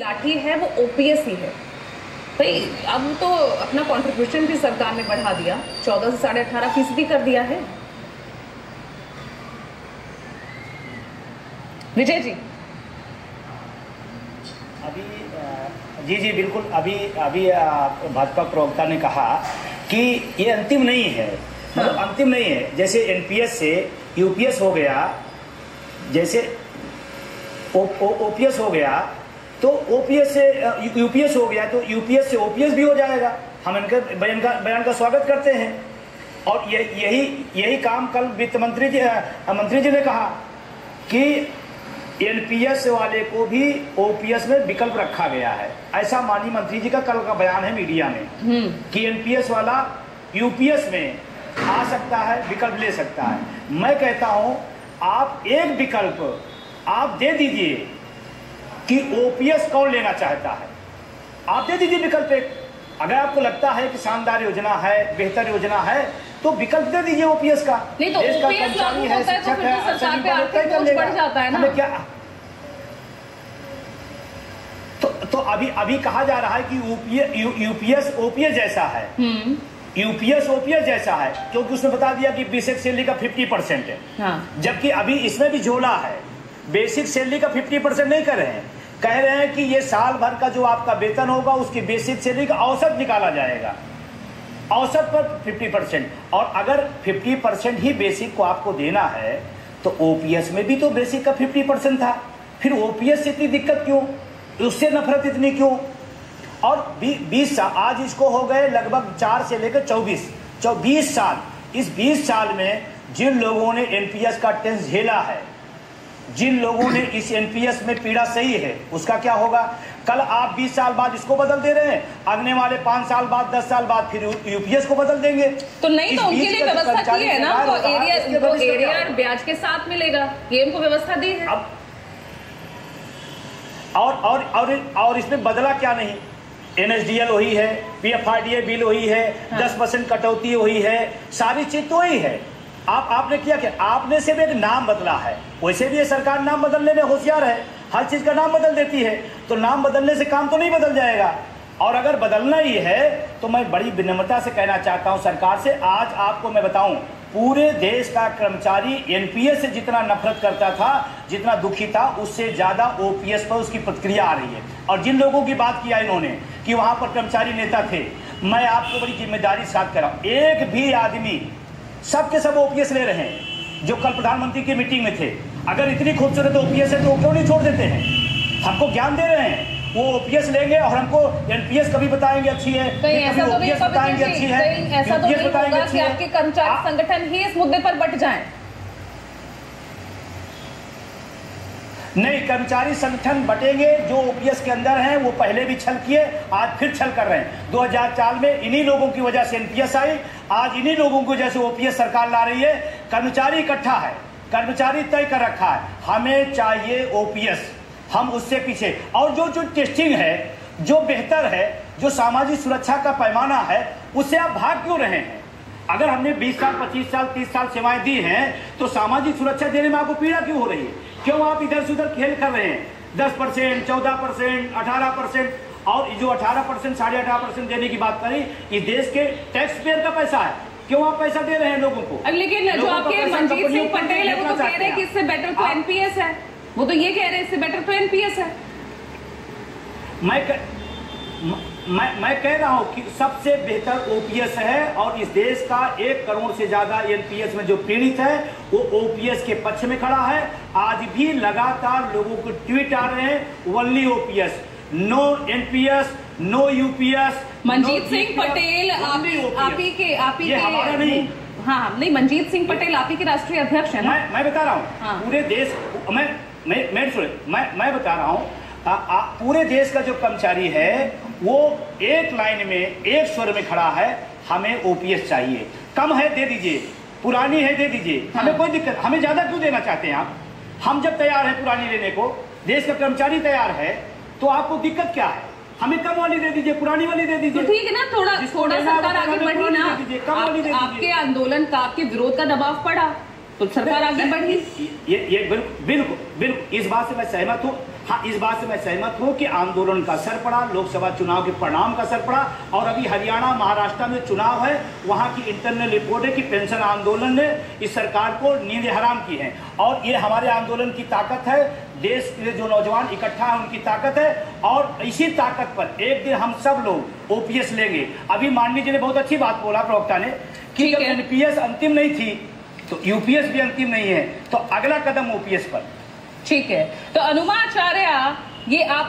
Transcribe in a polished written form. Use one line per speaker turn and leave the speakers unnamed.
लाठी है वो ओपीएस ही है भाई। अब तो अपना कंट्रीब्यूशन भी सरकार ने बढ़ा दिया, 14 से 18.5% कर दिया है। विजय जी
जी जी बिल्कुल। अभी भाजपा प्रवक्ता ने कहा कि ये अंतिम नहीं है, मतलब अंतिम नहीं है। जैसे एनपीएस से यूपीएस हो गया, जैसे ओपीएस हो गया तो ओपीएस से यूपीएस हो गया तो यूपीएस से ओपीएस भी हो जाएगा। हम इनके बयान का स्वागत करते हैं। और यही काम कल वित्त मंत्री जी ने कहा कि एनपीएस वाले को भी ओपीएस में विकल्प रखा गया है। ऐसा माननीय मंत्री जी का कल का बयान है मीडिया में कि एनपीएस वाला यूपीएस में आ सकता है, विकल्प ले सकता है। मैं कहता हूं आप एक विकल्प आप दे दीजिए कि ओपीएस कौन लेना चाहता है, आप दे दीजिए विकल्प एक। अगर आपको लगता है कि शानदार योजना है, बेहतर योजना है, तो विकल्प दे दीजिए ओपीएस का।
नहीं तो ओपीएस लागू होता है तो फिर तो सरकार पे आर्थिक बोझ बढ़ जाता है ना।
क्या तो अभी कहा जा रहा है कि यूपीएस ओपीएस जैसा है, यूपीएस ओपीएस जैसा है, क्योंकि उसने बता दिया कि बेसिक सैलरी का 50% है। हाँ। जबकि अभी इसमें भी झोला है, बेसिक सैलरी का 50% नहीं कर रहे हैं, कह रहे हैं कि ये साल भर का जो आपका वेतन होगा उसकी बेसिक सैलरी का औसत निकाला जाएगा, औसत पर 50%। और अगर 50% ही बेसिक को आपको देना है तो ओपीएस में भी तो बेसिक का 50% था, फिर ओपीएस से इतनी दिक्कत क्यों, उससे नफरत इतनी क्यों? और 20 साल आज इसको हो गए लगभग 4 से लेकर 20 साल। इस 20 साल में जिन लोगों ने एनपीएस का टेंस झेला है, जिन लोगों ने इस एनपीएस में पीड़ा सही है, उसका क्या होगा? कल आप 20 साल बाद इसको बदल दे रहे हैं, अगले वाले 5 साल बाद 10 साल बाद फिर यूपीएस को बदल देंगे।
तो नहीं तो उनके लिए व्यवस्था की है ना, वो एरिया ब्याज के साथ मिलेगा, ये उनको व्यवस्था दी है।
अब और इसमें बदला क्या नहीं, एनएसडीएल वही है, पीएफआरडीए बिल वही है, 10% कटौती वही है, सारी चीज तो वही है। आपने किया क्या? आपने सिर्फ एक नाम बदला है। वैसे भी ये सरकार नाम बदलने में होशियार है, हर चीज का नाम बदल देती है, तो नाम बदलने से काम तो नहीं बदल जाएगा। और अगर बदलना ही है तो मैं बड़ी विनम्रता से कहना चाहता हूं सरकार से, आज आपको मैं बताऊं, पूरे देश का कर्मचारी एनपीएस से जितना नफरत करता था, जितना दुखी था, उससे ज्यादा ओपीएस पर उसकी प्रतिक्रिया आ रही है। और जिन लोगों की बात किया इन्होंने कि वहां पर कर्मचारी नेता थे, मैं आपको बड़ी जिम्मेदारी के साथ कह रहा हूं, एक भी आदमी, सब के सब ओपीएस ले रहे हैं जो कल प्रधानमंत्री की मीटिंग में थे। अगर इतनी खूबसूरत ओपीएस है तो क्यों नहीं छोड़ देते हैं? हमको ज्ञान दे रहे हैं, वो ओपीएस लेंगे और हमको एनपीएस कभी बताएंगे अच्छी है,
कहीं ऐसा तो नहीं
बताएंगे अच्छी है,
ऐसा तो नहीं होगा कि आपके कर्मचारी संगठन ही इस मुद्दे पर बट जाएं।
नहीं, कर्मचारी संगठन बटेंगे जो ओपीएस के अंदर हैं, वो पहले भी छल किए, आज फिर छल कर रहे हैं। 2004 में इन्हीं लोगों की वजह से एनपीएस आई, आज इन्हीं लोगों की वजह से ओपीएस सरकार ला रही है। कर्मचारी इकट्ठा है, कर्मचारी तय कर रखा है, हमें चाहिए ओपीएस, हम उससे पीछे। और जो टेस्टिंग है, जो बेहतर है, जो सामाजिक सुरक्षा का पैमाना है, उससे आप भाग क्यों रहे हैं? अगर हमने 20 साल 25 साल 30 साल सेवाएं दी हैं तो सामाजिक सुरक्षा देने में आपको पीड़ा क्यों हो रही है? क्यों आप इधर से उधर खेल कर रहे हैं? 10%, 14%, 18%, और जो 18%, 18.5% देने की बात करी, ये देश के टैक्स पेयर का पैसा है, क्यों आप पैसा दे रहे हैं लोगों को?
लेकिन जो आपके मंजीत सिंह पटेल है वो तो कह रहे हैं कि इससे बेटर तो एनपीएस है, वो तो ये कह रहे हैं इससे बेटर तो एनपीएस है।
मैं कह रहा हूं कि सबसे बेहतर ओपीएस है, और इस देश का 1 करोड़ से ज्यादा एनपीएस में जो पीड़ित है वो ओपीएस के पक्ष में खड़ा है। आज भी लगातार लोगों को ट्वीट आ रहे हैं, only OPS, no NPS, no UPS.
Manjeet Singh Patel आप ही के
हमारा नहीं,
हाँ नहीं, मंजीत सिंह पटेल आप ही के राष्ट्रीय अध्यक्ष है ना? मैं
बता रहा हूँ पूरे देश, मैं बता रहा हूँ पूरे देश का जो कर्मचारी है वो एक लाइन में, एक स्वर में खड़ा है, हमें ओपीएस चाहिए। कम है दे दीजिए, पुरानी है दे दीजिए, हमें कोई दिक्कत, हमें ज्यादा क्यों देना चाहते हैं आप? हम जब तैयार है पुरानी लेने को, देश का कर्मचारी तैयार है, तो आपको दिक्कत क्या है? हमें कम वाली दे दीजिए, पुरानी वाली दे दीजिए।
तो ठीक है ना, थोड़ा सरकार आगे बढ़ी ना, आपके आंदोलन का, आपके विरोध का दबाव पड़ा तो सरकार आगे बढ़ी।
ये बिल्कुल इस बात से मैं सहमत हूँ। हाँ, इस बात से मैं सहमत हूँ कि आंदोलन का असर पड़ा, लोकसभा चुनाव के परिणाम का असर पड़ा, और अभी हरियाणा महाराष्ट्र में चुनाव है, वहाँ की इंटरनल रिपोर्ट है कि पेंशन आंदोलन ने इस सरकार को नींद हराम की है, और ये हमारे आंदोलन की ताकत है, देश के जो नौजवान इकट्ठा है उनकी ताकत है, और इसी ताकत पर एक दिन हम सब लोग ओपीएस लेंगे। अभी माननीय जी ने बहुत अच्छी बात बोला प्रवक्ता ने कि जब एनपीएस अंतिम नहीं थी तो यूपीएस भी अंतिम नहीं है, तो अगला कदम ओपीएस पर।
ठीक है, तो अनुमा आचार्य ये आप